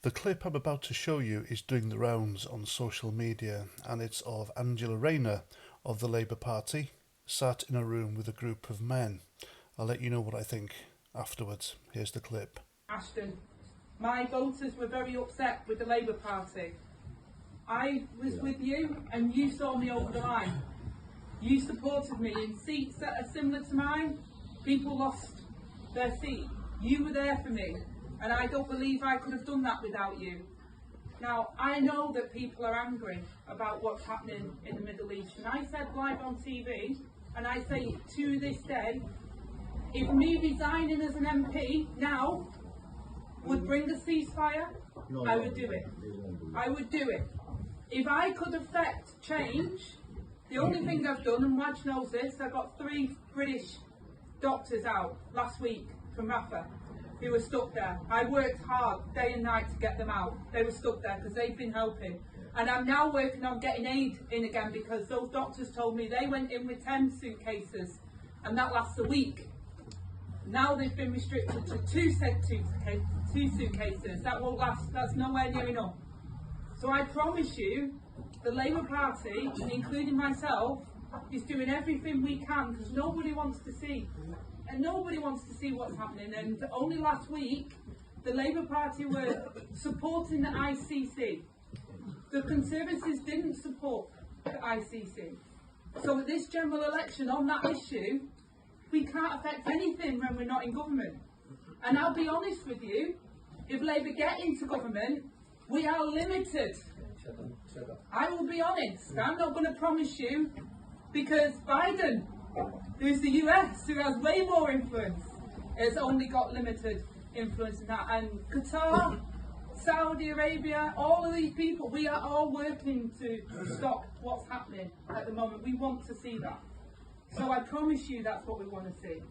The clip I'm about to show you is doing the rounds on social media, and it's of Angela Rayner of the Labour Party sat in a room with a group of men. I'll let you know what I think afterwards. Here's the clip. Ashton, my voters were very upset with the Labour Party. I was with you and you saw me over the line. You supported me in seats that are similar to mine. People lost their seat. You were there for me, and I don't believe I could have done that without you. Now, I know that people are angry about what's happening in the Middle East, and I said live on TV, and I say to this day, if me resigning as an MP now would bring a ceasefire, I would do it. I would do it. If I could affect change, the only thing I've done, and Madge knows this, I got 3 British doctors out last week from Rafah who were stuck there. I worked hard day and night to get them out. They were stuck there because they've been helping. And I'm now working on getting aid in again because those doctors told me they went in with 10 suitcases and that lasts a week. Now they've been restricted to 2 suitcases. That won't last. That's nowhere near enough. So I promise you, the Labour Party, including myself, is doing everything we can because nobody wants to see. And nobody wants to see what's happening. And only last week, the Labour Party were supporting the ICC. The Conservatives didn't support the ICC. So at this general election on that issue, we can't affect anything when we're not in government. And I'll be honest with you, if Labour get into government, we are limited. I will be honest, I'm not going to promise you, because Biden, who's the US, who has way more influence, has only got limited influence in that. And Qatar, Saudi Arabia, all of these people, we are all working to stop what's happening at the moment. We want to see that. So I promise you that's what we want to see.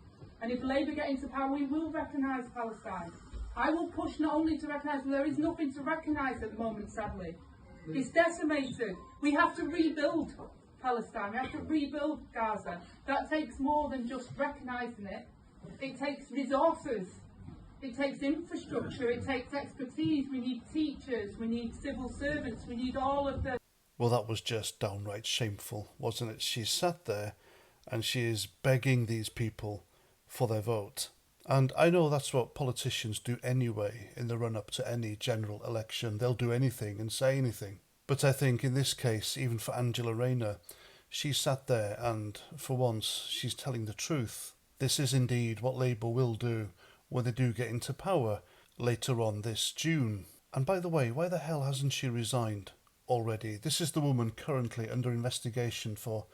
And if Labour get into power, we will recognise Palestine. I will push not only to recognise, there is nothing to recognise at the moment, sadly. It's decimated. We have to rebuild Palestine. We have to rebuild Gaza. That takes more than just recognising it. It takes resources. It takes infrastructure. It takes expertise. We need teachers. We need civil servants. We need all of the... Well, that was just downright shameful, wasn't it? She sat there and she is begging these people for their vote. And I know that's what politicians do anyway in the run-up to any general election. They'll do anything and say anything. But I think in this case, even for Angela Rayner, she sat there and, for once, she's telling the truth. This is indeed what Labour will do when they do get into power later on this June. And by the way, why the hell hasn't she resigned already? This is the woman currently under investigation for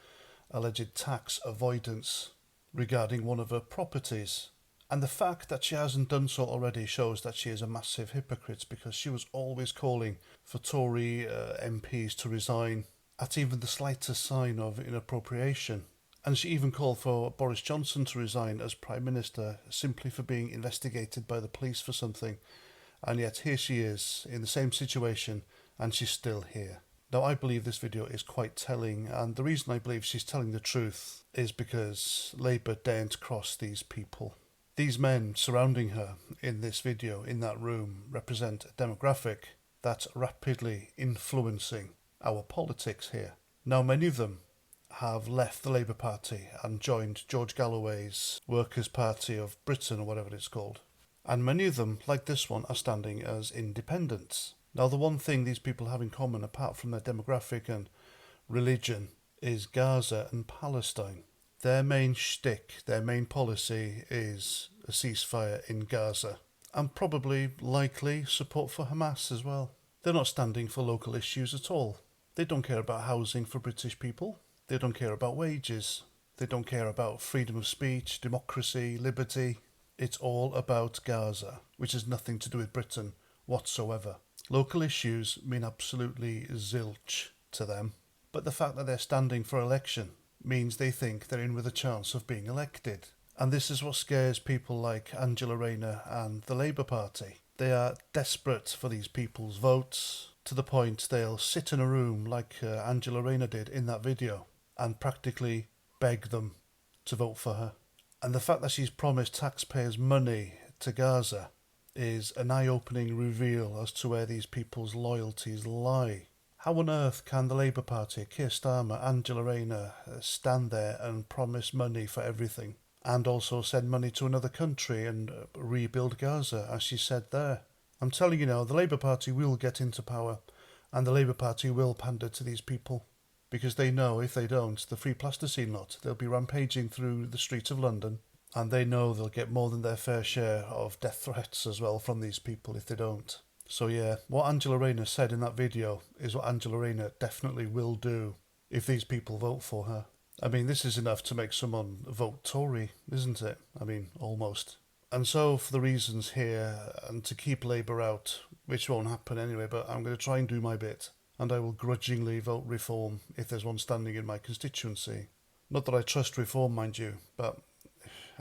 alleged tax avoidance regarding one of her properties. And the fact that she hasn't done so already shows that she is a massive hypocrite, because she was always calling for Tory MPs to resign at even the slightest sign of inappropriation. And she even called for Boris Johnson to resign as Prime Minister simply for being investigated by the police for something. And yet here she is in the same situation and she's still here. Now, I believe this video is quite telling, and the reason I believe she's telling the truth is because Labour daren't cross these people. These men surrounding her in this video, in that room, represent a demographic that's rapidly influencing our politics here. Now, many of them have left the Labour Party and joined George Galloway's Workers' Party of Britain, or whatever it's called. And many of them, like this one, are standing as independents. Now, the one thing these people have in common, apart from their demographic and religion, is Gaza and Palestine. Their main shtick, their main policy is a ceasefire in Gaza, and probably, likely, support for Hamas as well. They're not standing for local issues at all. They don't care about housing for British people. They don't care about wages. They don't care about freedom of speech, democracy, liberty. It's all about Gaza, which has nothing to do with Britain whatsoever. Local issues mean absolutely zilch to them, but the fact that they're standing for election means they think they're in with a chance of being elected. And this is what scares people like Angela Rayner and the Labour Party. They are desperate for these people's votes, to the point they'll sit in a room like Angela Rayner did in that video and practically beg them to vote for her. And the fact that she's promised taxpayers money to Gaza is an eye-opening reveal as to where these people's loyalties lie. How on earth can the Labour Party, Keir Starmer, Angela Rayner, stand there and promise money for everything, and also send money to another country and rebuild Gaza, as she said there? I'm telling you now, the Labour Party will get into power, and the Labour Party will pander to these people, because they know if they don't, the Free Plasticine lot, they'll be rampaging through the streets of London, and they know they'll get more than their fair share of death threats as well from these people if they don't. So yeah, what Angela Rayner said in that video is what Angela Rayner definitely will do if these people vote for her. I mean, this is enough to make someone vote Tory, isn't it? I mean, almost. And so, for the reasons here, and to keep Labour out, which won't happen anyway, but I'm going to try and do my bit, and I will grudgingly vote Reform if there's one standing in my constituency. Not that I trust Reform, mind you, but,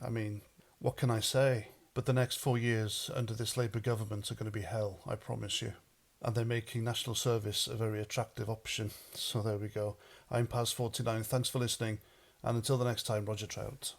I mean, what can I say? But the next 4 years under this Labour government are going to be hell, I promise you. And they're making national service a very attractive option. So there we go. I'm Paz49. Thanks for listening. And until the next time, Roger Trout.